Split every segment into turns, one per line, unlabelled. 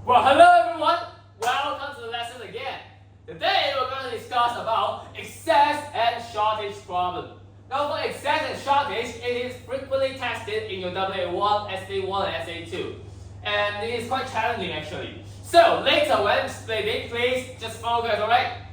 Well, hello everyone. Welcome to the lesson again. Today we're going to discuss about excess and shortage problem. Now for excess and shortage, it is frequently tested in your WA1, SA1 and SA2. And it is quite challenging actually. So later when explaining, please just focus, alright?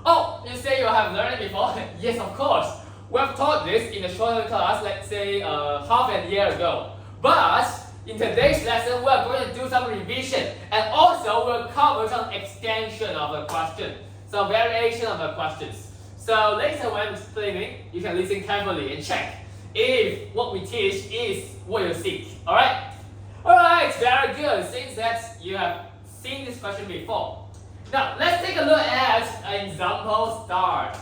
Oh, you say you have learned it before? Yes, of course. We have taught this in a shorter class, let's say half a year ago. But in today's lesson, we are going to do some revision and also we'll cover some extension of the question, some variation of the questions. So later when explaining, you can listen carefully and check if what we teach is what you seek. Alright? Alright, very good. Since that you have seen this question before. Now let's take a look at an example start.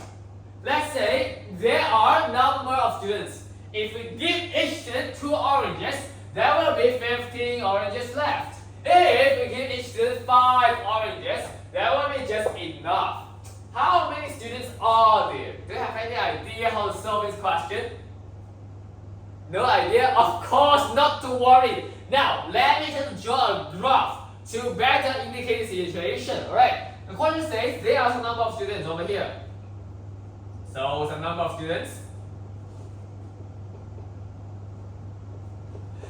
Let's say there are a number of students. If we give each student 2 oranges, there will be 15 oranges left. If we give each student 5 oranges, there will be just enough. How many students are there? Do you have any idea how to solve this question? No idea? Of course, not to worry. Now, let me just draw a graph to better indicate the situation. Alright, the question says there are some number of students over here. So, some number of students.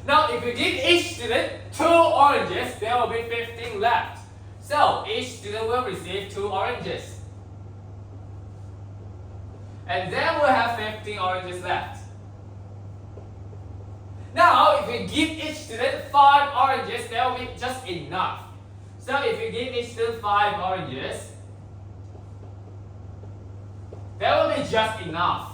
Now, if you give each student 2 oranges, there will be 15 left. So, each student will receive 2 oranges. And then we'll have 15 oranges left. Now, if you give each student 5 oranges, there will be just enough. So, if you give each student 5 oranges, there will be just enough.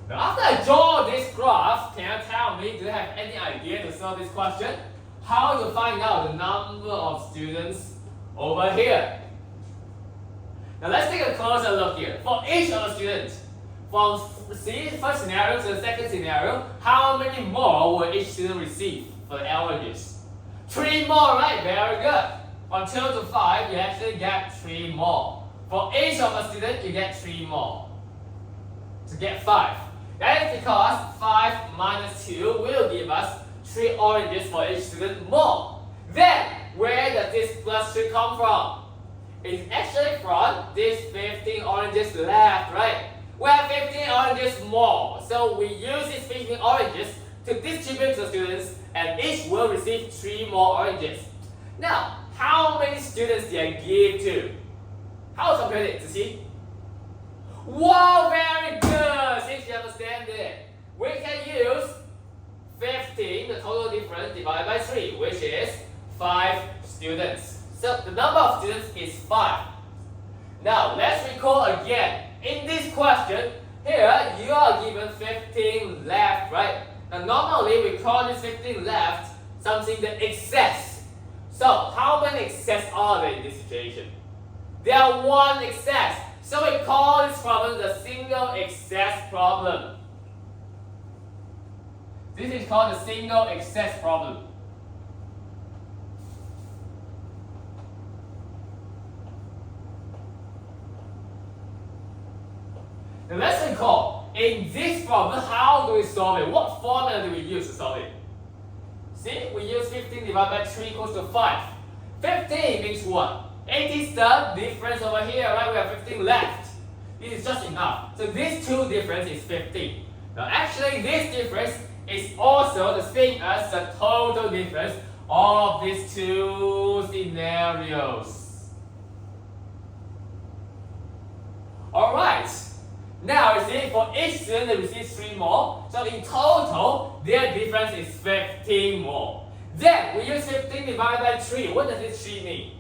Now, after I draw this graph, can you tell me, do you have any idea to solve this question? How to find out the number of students over here? Now let's take a closer look here. For each of the students, from first scenario to the second scenario, how many more will each student receive for the averages? 3 more, right? Very good. From 2 to 5, you actually get 3 more. For each of the students, you get 3 more. To get 5. That is because 5 minus 2 will give us 3 oranges for each student more. Then, where does this plus 3 come from? It's actually from these 15 oranges left, right? We have 15 oranges more. So we use these 15 oranges to distribute to the students and each will receive 3 more oranges. Now, how many students did I give to? How to compare it, to see? Wow, very good! Since you understand it, we can use 15, the total difference, divided by 3, which is 5 students. So the number of students is 5. Now, let's recall again. In this question, here you are given 15 left, right? Now, normally we call this 15 left something the excess. So, how many excess are there in this situation? There are 1 excess. So we call this problem the single excess problem. This is called the single excess problem. Now let's recall, in this problem, how do we solve it? What formula do we use to solve it? See, we use 15 divided by 3 equals to 5. 15 means what? 8 is the difference over here, right? We have 15 left. This is just enough. So this 2 difference is 15. Now actually this difference is also the same as the total difference of these 2 scenarios. Alright. Now you see, for each student they receive 3 more. So in total, their difference is 15 more. Then we use 15 divided by 3. What does this 3 mean?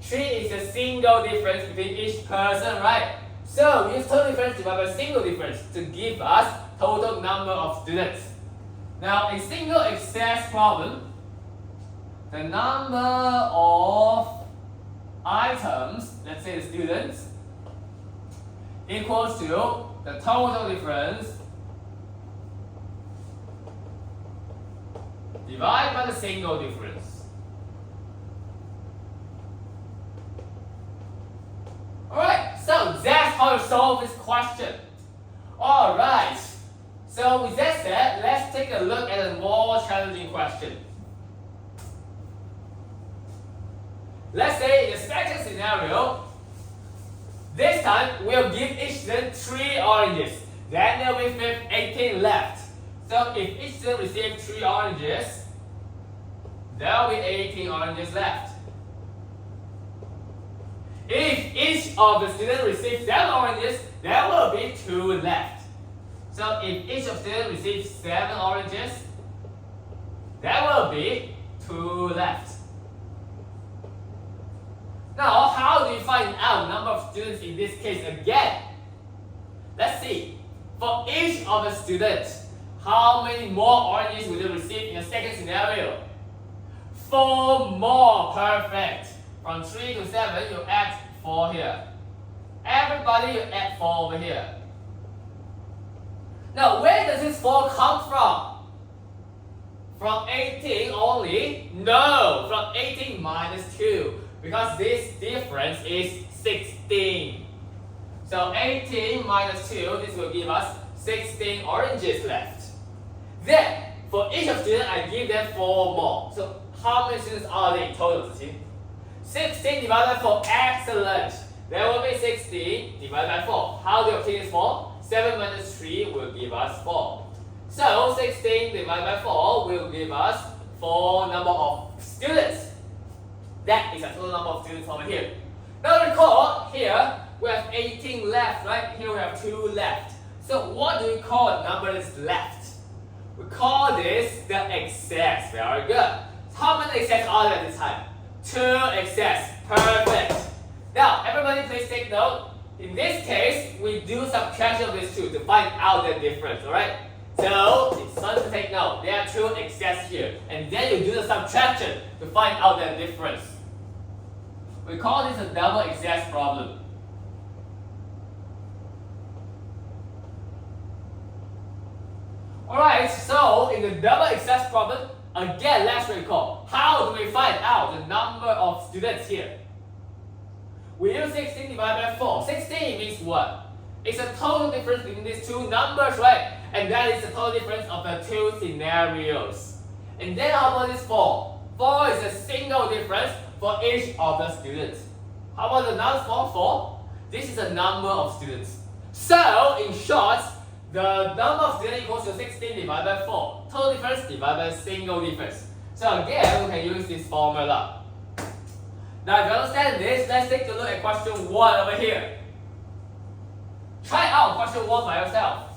3 is a single difference between each person, right? So we use total difference divided by single difference to give us total number of students. Now a single excess problem, the number of items, let's say the students, equals to the total difference divided by the single difference. Alright, so that's how to solve this question. Alright, So with that said, let's take a look at a more challenging question. Let's say in the second scenario, this time we'll give each student 3 oranges. Then there will be 18 left. So if each student receives 3 oranges, there will be 18 oranges left. If each of the students receives 7 oranges, there will be 2 left. So if each of the students receives 7 oranges, there will be 2 left. Now, how do we find out the number of students in this case again? Let's see. For each of the students, how many more oranges will they receive in the second scenario? 4 more. Perfect. From 3 to 7, you add 4 here. Everybody, you add 4 over here. Now, where does this 4 come from? From 18 only? No, from 18 minus 2. Because this difference is 16. So 18 minus 2, this will give us 16 oranges left. Then, for each of students, I give them 4 more. So how many students are there in total, Ziqi? 16 divided by 4, excellent. There will be 16 divided by 4. How do you obtain this 4? 7 minus 3 will give us 4. So 16 divided by 4 will give us 4 number of students. That is a total number of students over here. Now recall, here we have 18 left, right? Here we have 2 left. So what do we call a number that's left? We call this the excess. Very good. How many excess are there at this time? 2 excess. Perfect. Now, everybody please take note. In this case, we do subtraction of these 2 to find out the difference, alright? So, it's something to take note. There are 2 excess here. And then you do the subtraction to find out the difference. We call this a double excess problem. Alright, so in the double excess problem, again, let's recall. How do we find out the number of students here? We use 16 divided by 4. 16 means what? It's a total difference between these 2 numbers, right? And that is the total difference of the 2 scenarios. And then how about this 4? 4 is a single difference for each of the students. How about the number 4? This is the number of students. So, in short, the number of students equals to 16 divided by 4. Total difference divided by single difference. So again, we can use this formula. Now, if you understand this, let's take a look at question 1 over here. Try out question 1 by yourself.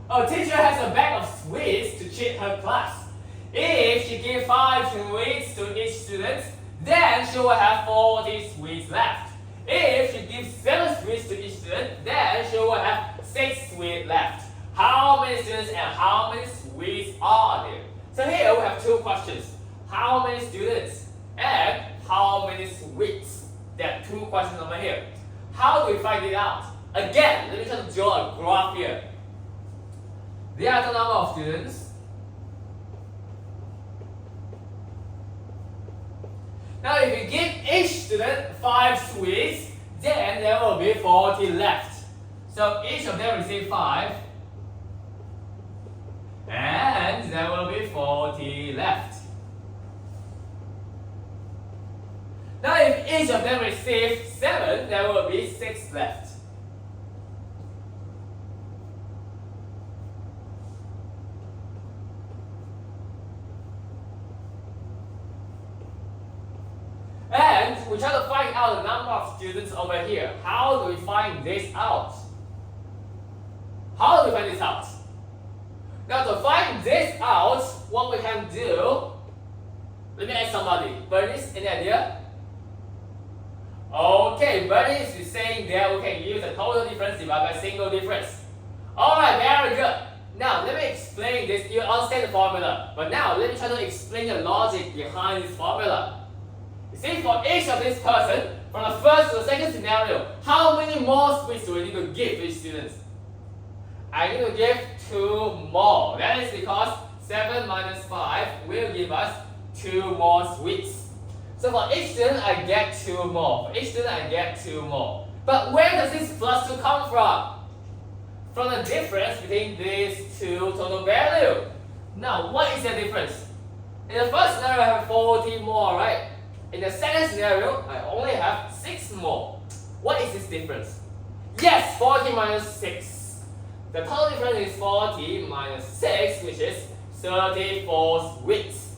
A teacher has a bag of sweets to cheat her class. If she gives 5 sweets to each student, then she will have 40 sweets left. If she gives 7 sweets to each student, then she will have 6 sweets left. How many students and how many sweets are there? So here we have 2 questions. How many students and how many sweets? There are 2 questions over here. How do we find it out? Again, let me try to draw a graph here. There are the number of students. Now if you give each student 5 sweets, then there will be 40 left. So each of them receive 5. And there will be 40 left. Now if each of them receives 7, there will be 6 left. And we try to find out the number of students over here. How do we find this out? How do we find this out? Now to find this out, what we can do, let me ask somebody. Bernice, any idea? Okay, Bernice is saying that we can use the total difference divided by single difference. Alright, very good. Now let me explain this. You understand the formula. But now let me try to explain the logic behind this formula. You see, for each of this person, from the first to the second scenario, how many more sweets do we need to give each student? I need to give 2 more. That is because 7 minus 5 will give us 2 more sweets. So for each student, I get 2 more. For each student, I get 2 more. But where does this plus 2 come from? From the difference between these two total values. Now, what is the difference? In the first scenario, I have 40 more, right? In the second scenario, I only have 6 more. What is this difference? Yes, 40 minus 6. The total difference is 40 minus 6, which is 34 sweets.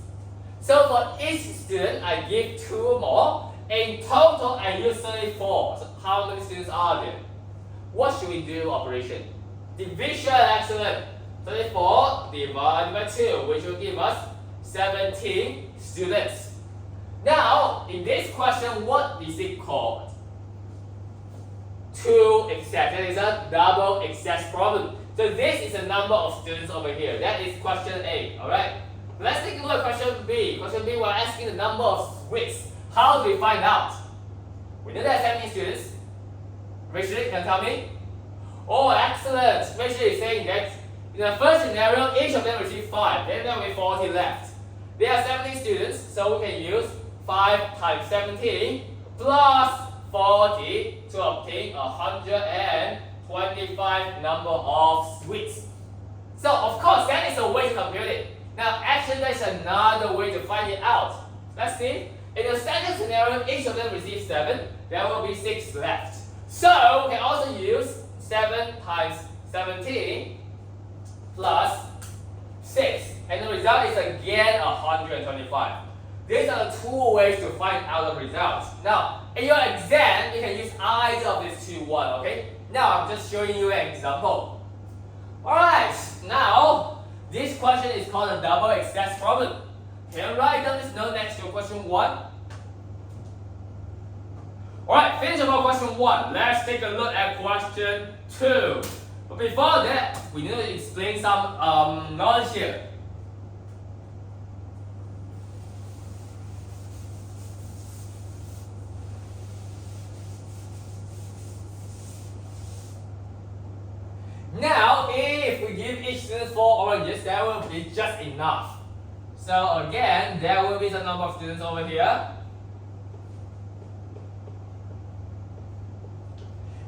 So for each student, I give 2 more. In total, I use 34. So how many students are there? What should we do operation? Division, excellent. 34 divided by 2, which will give us 17 students. Now, in this question, what is it called? 2 excess. That is a double excess problem. So this is the number of students over here. That is question A. Alright? Let's take a look at question B. Question B, we're asking the number of sweets. How do we find out? We know there are 17 students. Rachel, can you tell me? Oh, excellent. Rachel is saying that in the first scenario, each of them received 5. Then there will be 40 left. There are 17 students, so we can use 5 times 17 plus 40 to obtain 125 number of sweets. So, of course, that is a way to compute it. Now, actually, there's another way to find it out. Let's see. In the second scenario, each of them receives 7. There will be 6 left. So, we can also use 7 times 17 plus 6. And the result is again 125. These are the 2 ways to find out the result. Now, in your exam, you can use either of these 2 one, okay? Now, I'm just showing you an example. Alright, now, this question is called a double excess problem. Can you write down this note next to question 1? Alright, finish about question 1. Let's take a look at question 2. But before that, we need to explain some knowledge here. Now, if we give each student 4 oranges, that will be just enough. So again, there will be the number of students over here.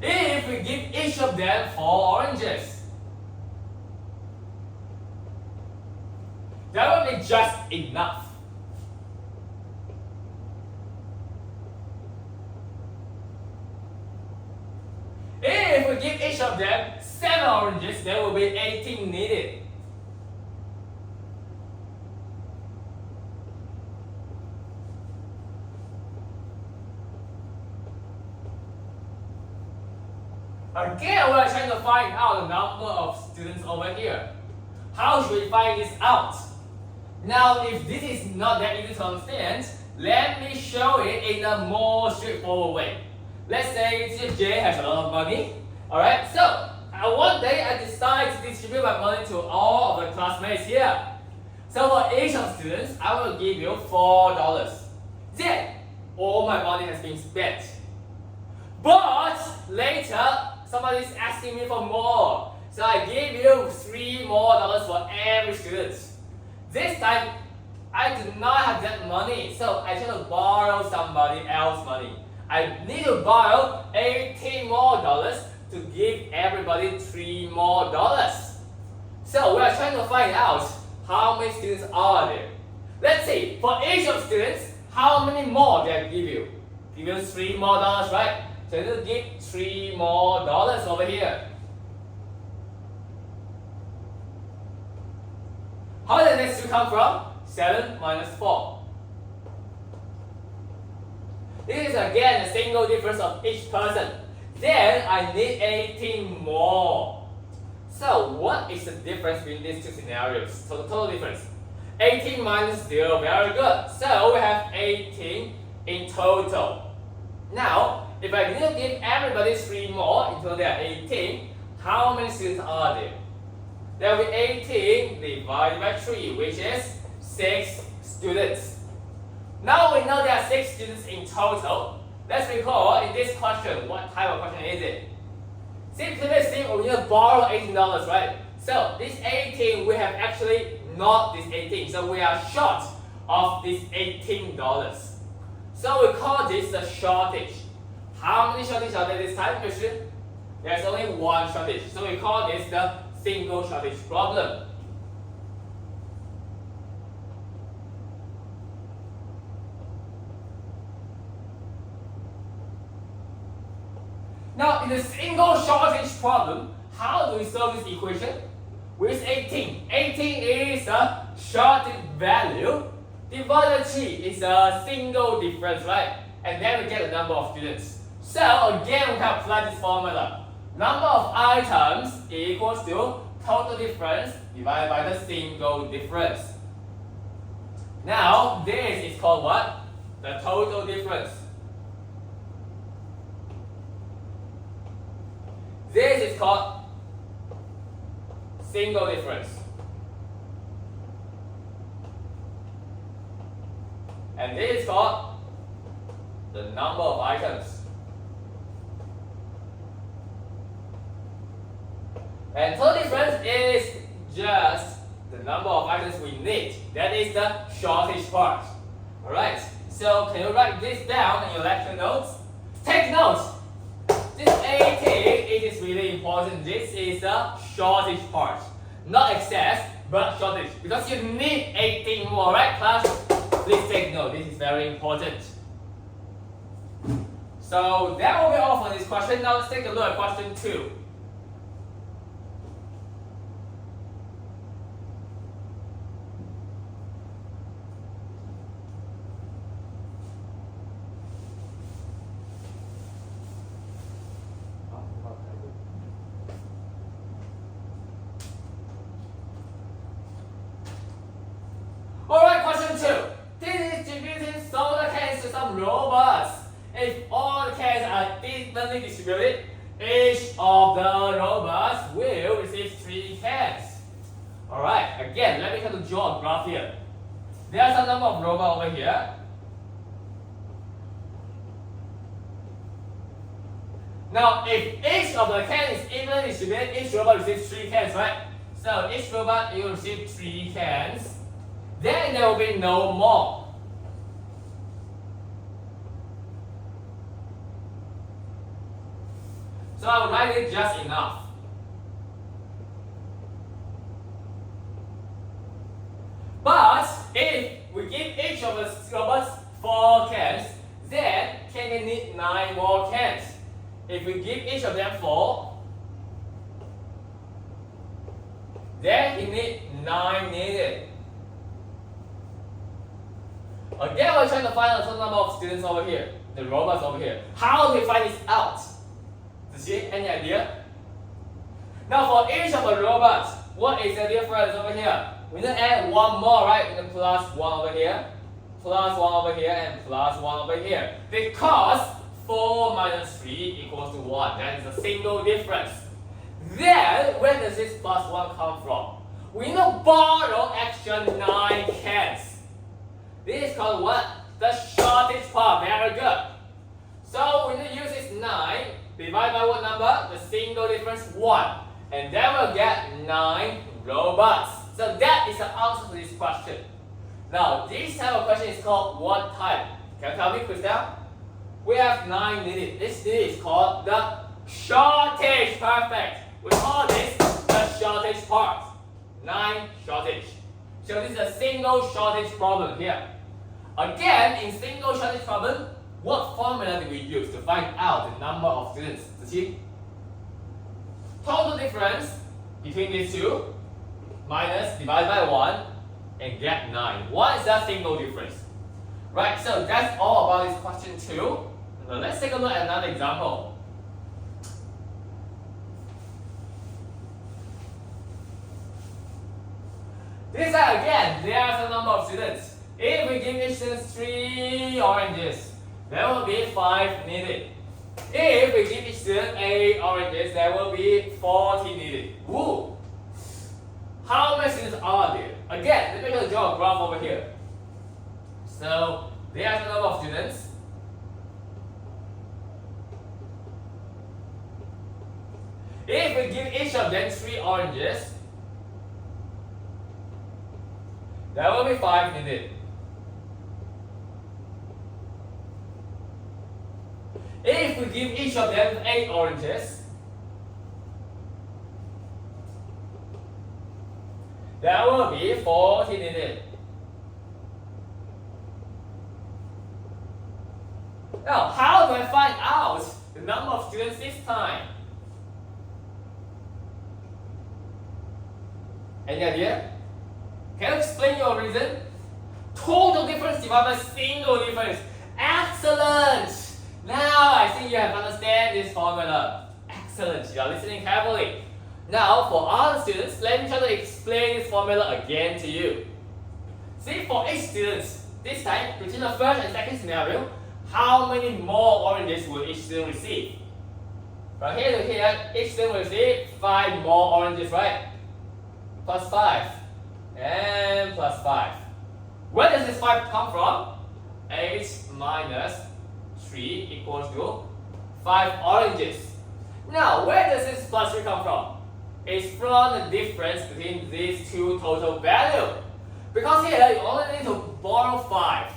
If we give each of them 4 oranges, that will be just enough. If we give each of them 7 oranges, there will be 18 needed. Again, we are trying to find out the number of students over here. How should we find this out? Now, if this is not that easy to understand, let me show it in a more straightforward way. Let's say Teacher J has a lot of money. Alright, so one day I decide to distribute my money to all of the classmates here. So for each of students, I will give you $4. Then, all my money has been spent. But later, somebody is asking me for more. So I give you $3 more for every student. This time, I do not have that money. So I try to borrow somebody else's money. I need to borrow $18 more to give everybody $3 more. So we are trying to find out how many students are there. Let's see, for each of students, how many more did I give you? Give you $3 more, right? So you need to give $3 more over here. How did the next two come from? 7 minus 4. This is again a single difference of each person. Then I need 18 more. So what is the difference between these two scenarios? So the total difference. 18 minus 0, very good. So we have 18 in total. Now, if I need to give everybody 3 more, in total there are 18, how many students are there? There will be 18 divided by 3, which is 6 students. Now we know there are 6 students in total. Let's recall in this question, what type of question is it? Simply we need to borrow $18, right? So this 18 we have actually not this 18, so we are short of this $18. So we call this the shortage. How many shortages are there this time, question? There's only one shortage, so we call this the single shortage problem. Now, in the single shortage problem, how do we solve this equation? With 18. 18 is a shortage value, divided 3 is a single difference, right? And then we get the number of students. So again, we can apply this formula. Number of items equals to total difference divided by the single difference. Now, this is called what? The total difference. This is called single difference. And this is called the number of items. And total difference is just the number of items we need. That is the shortage part. Alright, so can you write this down in your lecture notes? Take notes. This 18, it is really important. This is the shortage part. Not excess, but shortage. Because you need 18 more, right class? Please take note, this is very important. So that will be all for this question. Now let's take a look at question 2. Alright, question 2. This is distributing soda cans to some robots. If all the cans are evenly distributed, each of the robots will receive 3 cans. Alright, again, let me try to draw a graph here. There's a number of robots over here. Now, if each of the cans is evenly distributed, each robot receives 3 cans, right? So each robot will receive 3 cans. Then there will be no more. So I will write it just enough. But if we give each of the robots 4 cans, then can they need 9 more cans? If we give each of them 4, then he needs 9 needed. Again, we're trying to find the total number of students over here, the robots over here. How do we find this out? Do you see any idea? Now, for each of the robots, what is the difference over here? We need to add 1 more, right? We need to plus 1 over here, plus 1 over here, and plus 1 over here. Because 4 minus 3 equals to 1. That is a single difference. Then, where does this plus 1 come from? We need to borrow extra 9 cans. This is called what? The shortage part. Very good. So we need to use this 9, divide by what number? The single difference 1. And then we'll get 9 robots. So that is the answer to this question. Now, this type of question is called what type? Can you tell me, Christelle? We have 9 needed. This is called the shortage. Perfect. We call this the shortage part. 9 shortage. So this is a single shortage problem here. Again, in single shortage problem, what formula do we use to find out the number of students? See? Total difference between these two minus divided by 1 and get 9. What is that single difference? Right, so that's all about this question 2. Now let's take a look at another example. This time again, there's a number of students. If we give each student 3 oranges, there will be 5 needed. If we give each student 8 oranges, there will be 40 needed. Woo! How many students are there? Again, let me draw a graph over here. So, there's a number of students. If we give each of them 3 oranges, there will be 5 needed. If we give each of them 8 oranges, there will be 40 needed. Now, how do I find out the number of students this time? Any idea? Can you explain your reason? Total difference divided by single difference. Excellent! Now I think you have understand this formula. Excellent, you are listening carefully. Now for other students, let me try to explain this formula again to you. See, for each student, this time, between the first and second scenario, how many more oranges will each student receive? From here to here, each student will receive 5 more oranges, right? Plus 5 and plus 5. Where does this 5 come from? 8 minus 3 equals to 5 oranges. Now, where does this plus 3 come from? It's from the difference between these two total values. Because here you only need to borrow 5.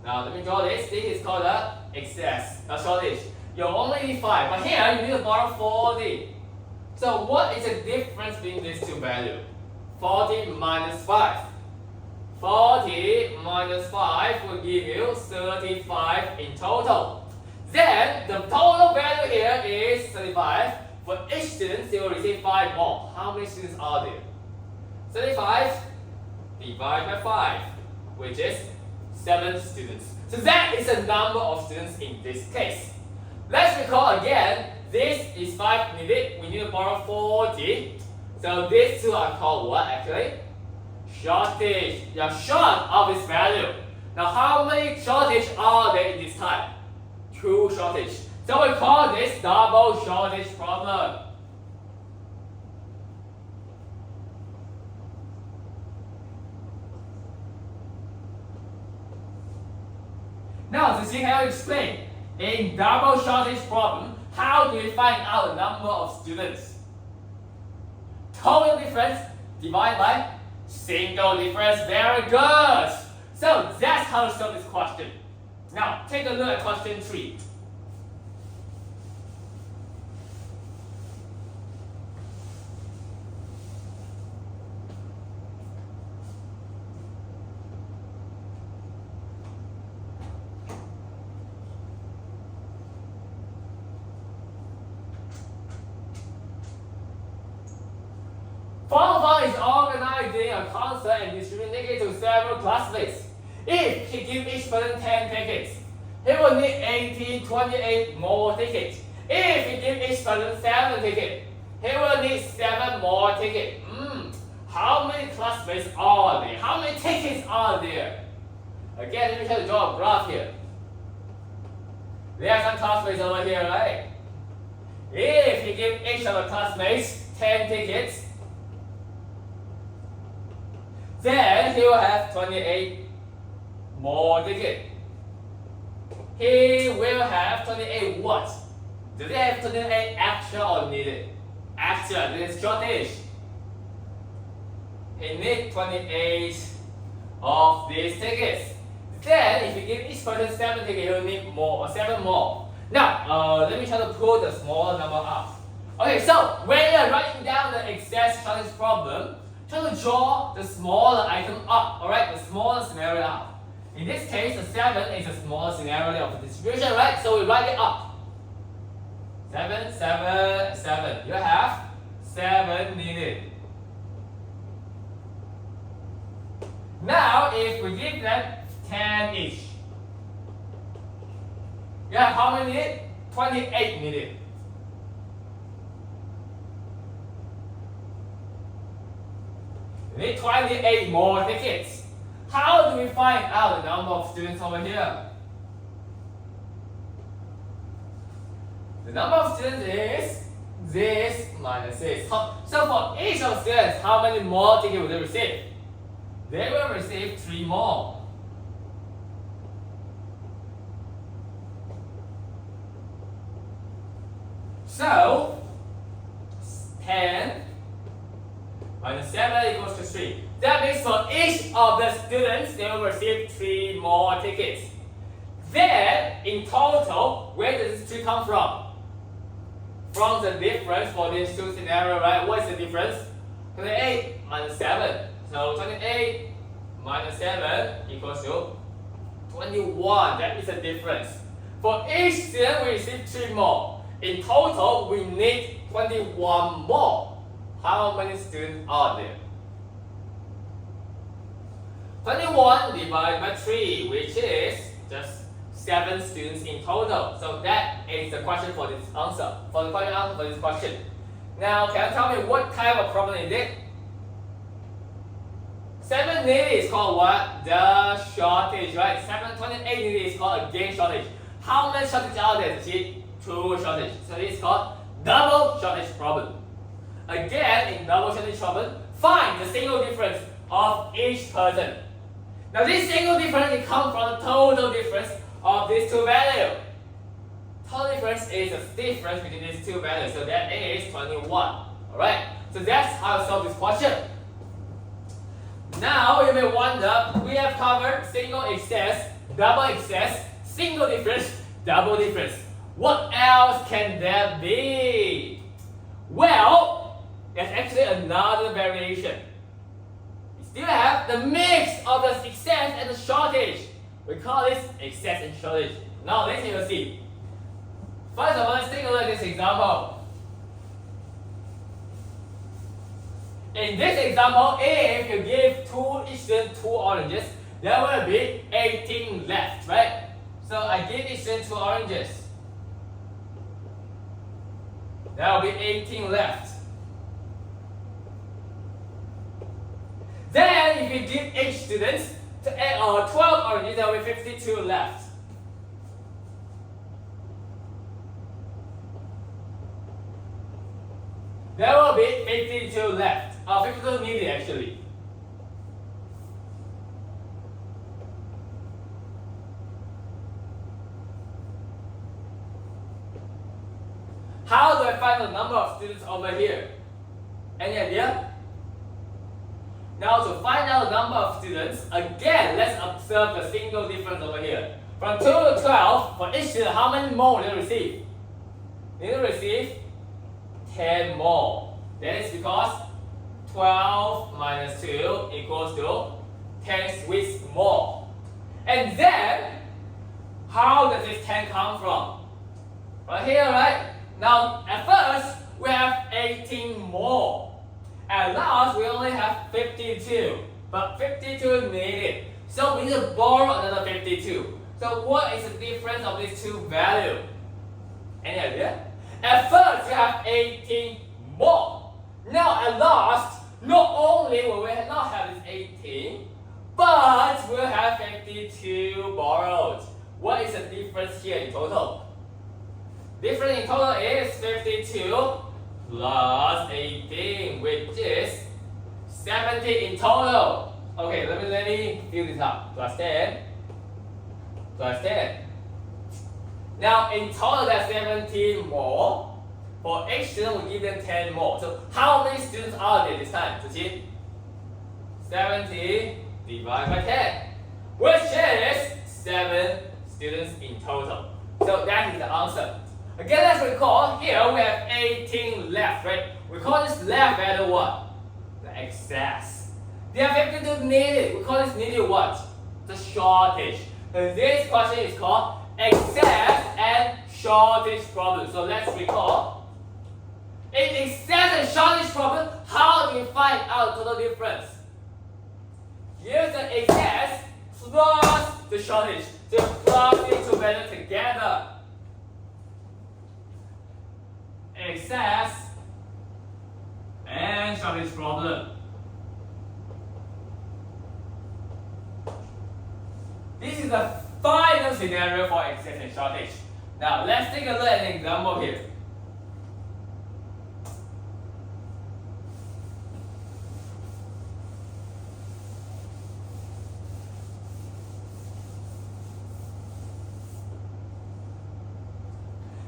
Now let me draw this. This is called a excess, a shortage. You only need 5, but here you need to borrow 40. So what is the difference between these two values? 40 minus 5. 40 minus 5 will give you 35 in total. Then the total value here is 35. For each student, they will receive 5 more. How many students are there? 35 divided by 5, which is 7 students. So that is the number of students in this case. Let's recall again, this is 5 needed. We need to borrow 40. So these two are called what actually? Shortage. You are short of this value. Now how many shortage are there in this type? 2 shortage. So we call this double shortage problem. Now, Zizi, can you explain? In double shortage problem, how do we find out the number of students? Total difference divided by single difference. Very good. So that's how to solve this question. Now, take a look at question 3. Fang is organizing a concert and distributing tickets to several classmates. If he gives each person 10 tickets, he will need 28 more tickets. If he gives each person 7 tickets, he will need 7 more tickets. How many classmates are there? How many tickets are there? Again, let me try to draw a graph here. There are some classmates over here, right? If he gives each of the classmates 10 tickets, then he will have 28 more tickets. He will have 28 what? Do they have 28 actual or needed? Actual, this is shortage. He needs 28 of these tickets. Then if you give each person 7 tickets, he will need more, 7 more. Now, let me try to pull the smaller number up. Okay, so when you are writing down the excess shortage problem, try to draw the smaller item up, alright? The smaller scenario up. In this case, the 7 is the smaller scenario of the distribution, right? So we write it up. 7, 7, 7. You have 7 needed. Now, if we give them 10 each, you have how many needed? 28 needed. We need 28 more tickets. How do we find out the number of students over here? The number of students is this minus this. So for each of the students, how many more tickets will they receive? They will receive 3 more. So for each of the students, they will receive 3 more tickets. Then, in total, where does this 3 come from? From the difference for these two scenarios, right? What is the difference? 28 minus 7. So 28 minus 7 equals to 21. That is the difference. For each student, we receive 3 more. In total, we need 21 more. How many students are there? 21 divided by 3, which is just 7 students in total. So that is the question for this answer. For the question answer for this question. Now, can you tell me what type of problem is it? 7 needed is called what? The shortage, right? 728 needed is called again shortage. How many shortages are there? 2 shortages. So this is called double shortage problem. Again, in double shortage problem, find the single difference of each person. Now this single difference comes from the total difference of these 2 values. Total difference is the difference between these 2 values. So that is 21. Alright? So that's how to solve this question. Now you may wonder, we have covered single excess, double excess, single difference, double difference. What else can there be? Well, there's actually another variation. We still have the mix of the excess and the shortage. We call this excess and shortage. Now let's take a see. First of all, let's take a look at this example. In this example, if you give each student 2 oranges, there will be 18 left, right? So I give each student 2 oranges. There will be 18 left. Then, if you give each student 12 oranges, there will be 52 left. There will be 52 left. 52 needed actually. How do I find the number of students over here? Any idea? Now to find out the number of students, again, let's observe the single difference over here. From 2 to 12, for each student, how many more will they receive? They will receive 10 more. That is because 12 minus 2 equals to 10 sweets more. And then, how does this 10 come from? Right here, right? Now, at first, we have 18 more. At last, we only have 52. But 52 needed. So we need to borrow another 52. So what is the difference of these 2 values? Any idea? At first, we have 18 more. Now, at last, not only will we not have this 18, but we'll have 52 borrowed. What is the difference here in total? Difference in total is 52 plus 18, which is 70 in total. Okay, let me fill this up. Plus 10. Plus 10. Now, in total, that's 17 more. For each student, we give them 10 more. So, how many students are there this time? 70 divided by 10, which is 7 students in total. So, that is the answer. Again, let's recall, here we have 18 left, right? We call this left value what? The excess. There are 52 needed. We call this needed what? The shortage. And this question is called excess and shortage problem. So let's recall. In excess and shortage problem, how do we find out the total difference? Here's the excess plus the shortage. So plug these 2 values together. Excess and shortage problem. This is the final scenario for excess and shortage. Now let's take a look at an example here.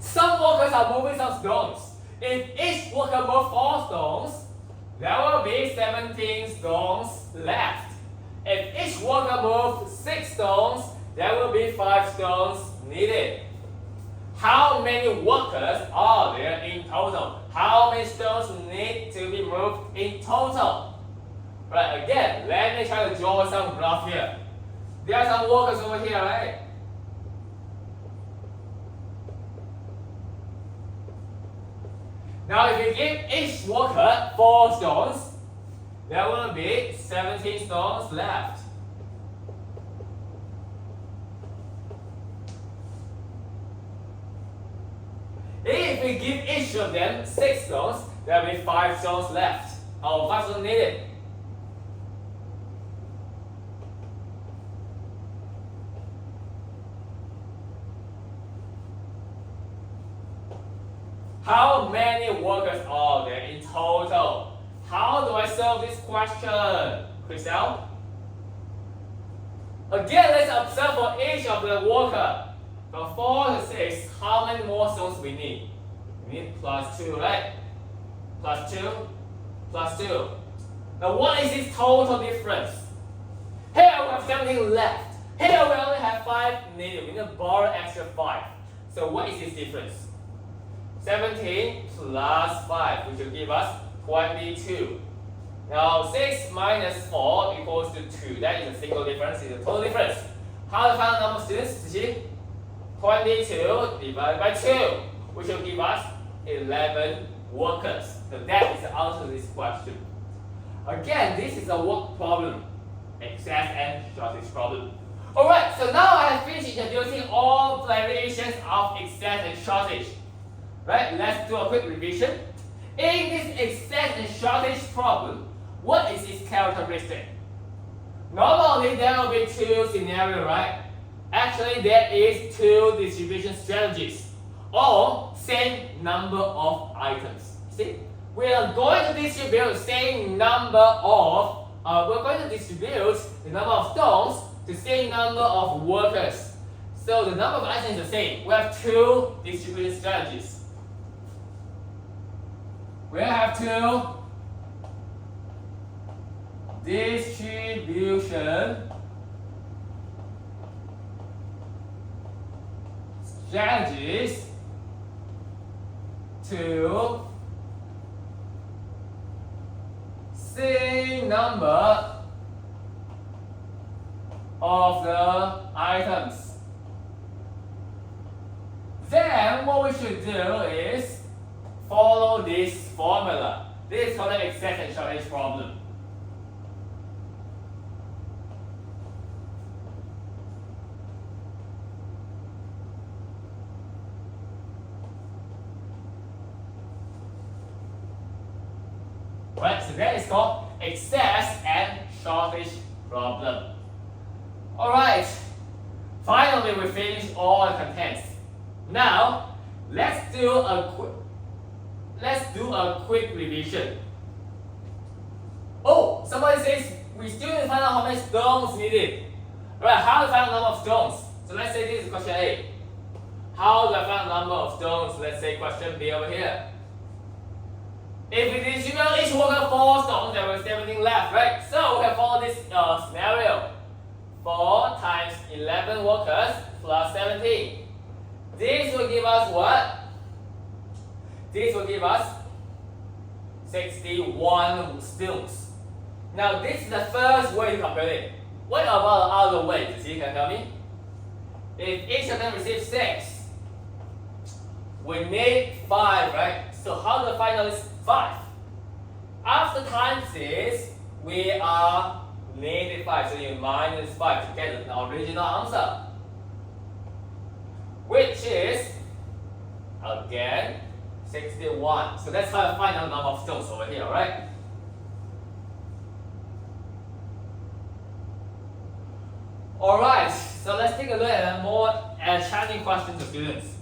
Some workers are moving some stones. If each worker moves 4 stones, there will be 17 stones left. If each worker moves 6 stones, there will be 5 stones needed. How many workers are there in total? How many stones need to be moved in total? Right, again, let me try to draw some graph here. There are some workers over here, right? Now if you give each worker 4 stones, there will be 17 stones left. If we give each of them 6 stones, there will be 5 stones left. Or 5 stones needed. How many workers are there in total? How do I solve this question, Crystal? Again, let's observe for each of the worker. From 4 to 6, how many more stones we need? We need plus 2, right? Plus 2, plus 2. Now what is this total difference? Here we have 17 left. Here we only have 5 needed. We need to borrow extra 5. So what is this difference? 17 plus 5, which will give us 22. Now 6 minus 4 equals to 2. That is a single difference, is a total difference. How to find the number of students? You see? 22 divided by 2, which will give us 11 workers. So that is the answer to this question. Again, this is a work problem. Excess and shortage problem. Alright, so now I have finished introducing all variations of excess and shortage. Right, let's do a quick revision. In this excess and shortage problem, what is its characteristic? Normally there will be 2 scenarios, right? Actually, there is 2 distribution strategies, or same number of items. See, we are going to distribute the same number of, we're going to distribute the number of stones to the same number of workers. So the number of items is the same. We have 2 distribution strategies. We have 2 distribution strategies to same number of the items. Then what we should do is follow this formula. This is called the excess and shortage problem. Right, so that is called excess and shortage problem. Alright, finally we finished all the contents. Now, let's do a quick revision. Oh, somebody says we still need to find out how many stones needed. Alright, how to find the number of stones? So let's say this is question A. How do I find the number of stones? Let's say question B over here. If we distribute each worker 4 stones, there will be 17 left, right? So we can follow this scenario. 4 times 11 workers plus 17. This will give us what? This will give us 61 stones. Now this is the first way to calculate it. What about the other way? You see, can you tell me? If each of them receives 6, we need 5, right? So how do I find out this 5? After times this, we are needed 5. So you minus 5 to get the original answer, which is again 61. So that's how I find out the number of stones over here, right? Alright, so let's take a look at a more challenging question to students.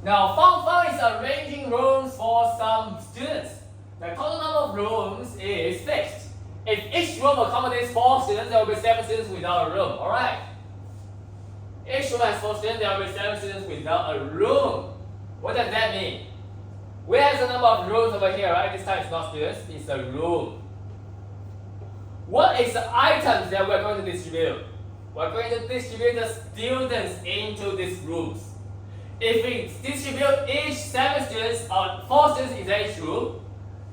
Now, Fang Fang is arranging rooms for some students. The total number of rooms is fixed. If each room accommodates 4 students, there will be 7 students without a room. Alright? Each room has 4 students, there will be 7 students without a room. What does that mean? Where's the number of rooms over here, right? This time it's not students, it's a room. What is the items that we're going to distribute? We're going to distribute the students into these rooms. If we distribute each 7 students or 4 students inside each room,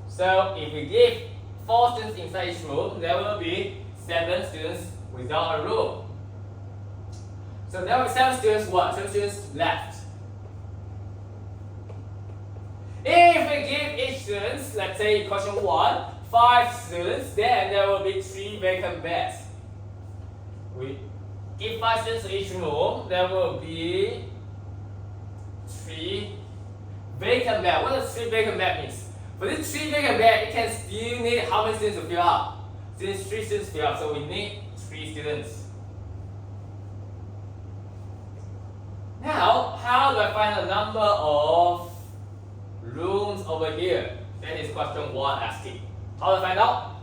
so if we give 4 students inside each room, there will be 7 students without a room. So there will be 7 students what? 7 students left. If we give each students, let's say question 1, 5 students, then there will be 3 vacant beds. We give 5 students to each room, there will be 3 vacant beds. What does 3 vacant beds mean? For this 3 vacant beds, it can still need how many students to fill up? Since 3 students fill up, so we need 3 students. Now, how do I find the number of rooms over here? That is question 1 asking. How do I find out?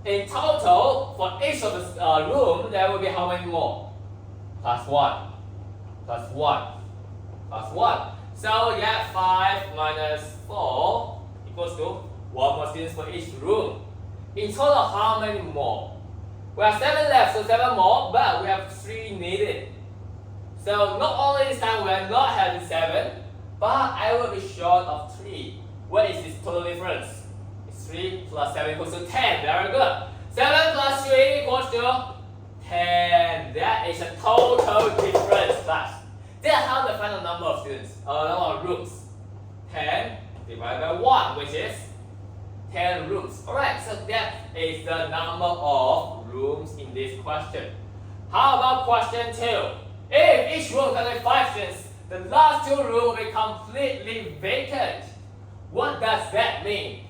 In total, for each of the room, there will be how many more? Plus 1. Plus 1. Plus 1. So we get 5 minus 4 equals to 1 more students for each room. In total, how many more? We have 7 left, so 7 more, but we have 3 needed. So not only this time we are not having 7, but I will be short of 3. What is this total difference? It's 3 plus 7 equals to 10. Very good. 7 plus 3 equals to 10. That is a total difference, class. That's how to find the number of students, number of rooms. 10 divided by 1, which is 10 rooms. Alright, so that is the number of rooms in this question. How about question 2? If each room contains 5 students, the last 2 rooms will be completely vacant. What does that mean?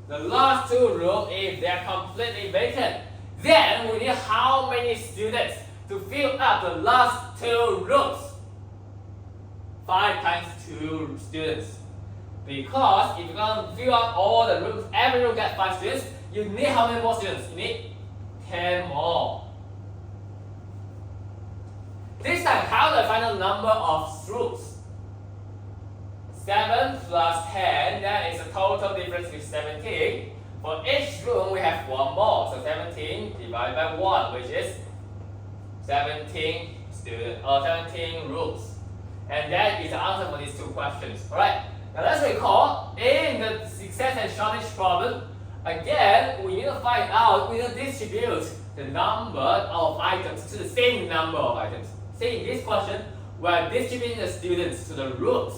The last 2 rooms, if they are completely vacant, then we need how many students to fill up the last 2 rooms? 5 times 2 students. Because if you're going to fill up all the rooms, every room gets 5 students, you need how many more students? You need 10 more. This time, how do I find the number of rooms? 7 plus 10, that is a total difference with 17. For each room, we have 1 more. So 17 divided by 1, which is 17 rooms. And that is the answer for these 2 questions. Alright, now let's recall, in the success and shortage problem, again, we need to find out, we need to distribute the number of items to the same number of items. See, in this question, we are distributing the students to the rooms.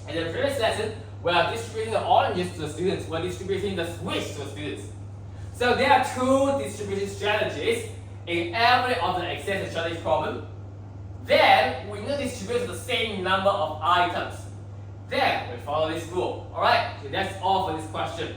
In the previous lesson, we are distributing the oranges to the students. We are distributing the sweets to the students. So there are 2 distribution strategies in every of the excess and shortage problem. Then we need to distribute the same number of items. Then we follow this rule. Alright, so that's all for this question.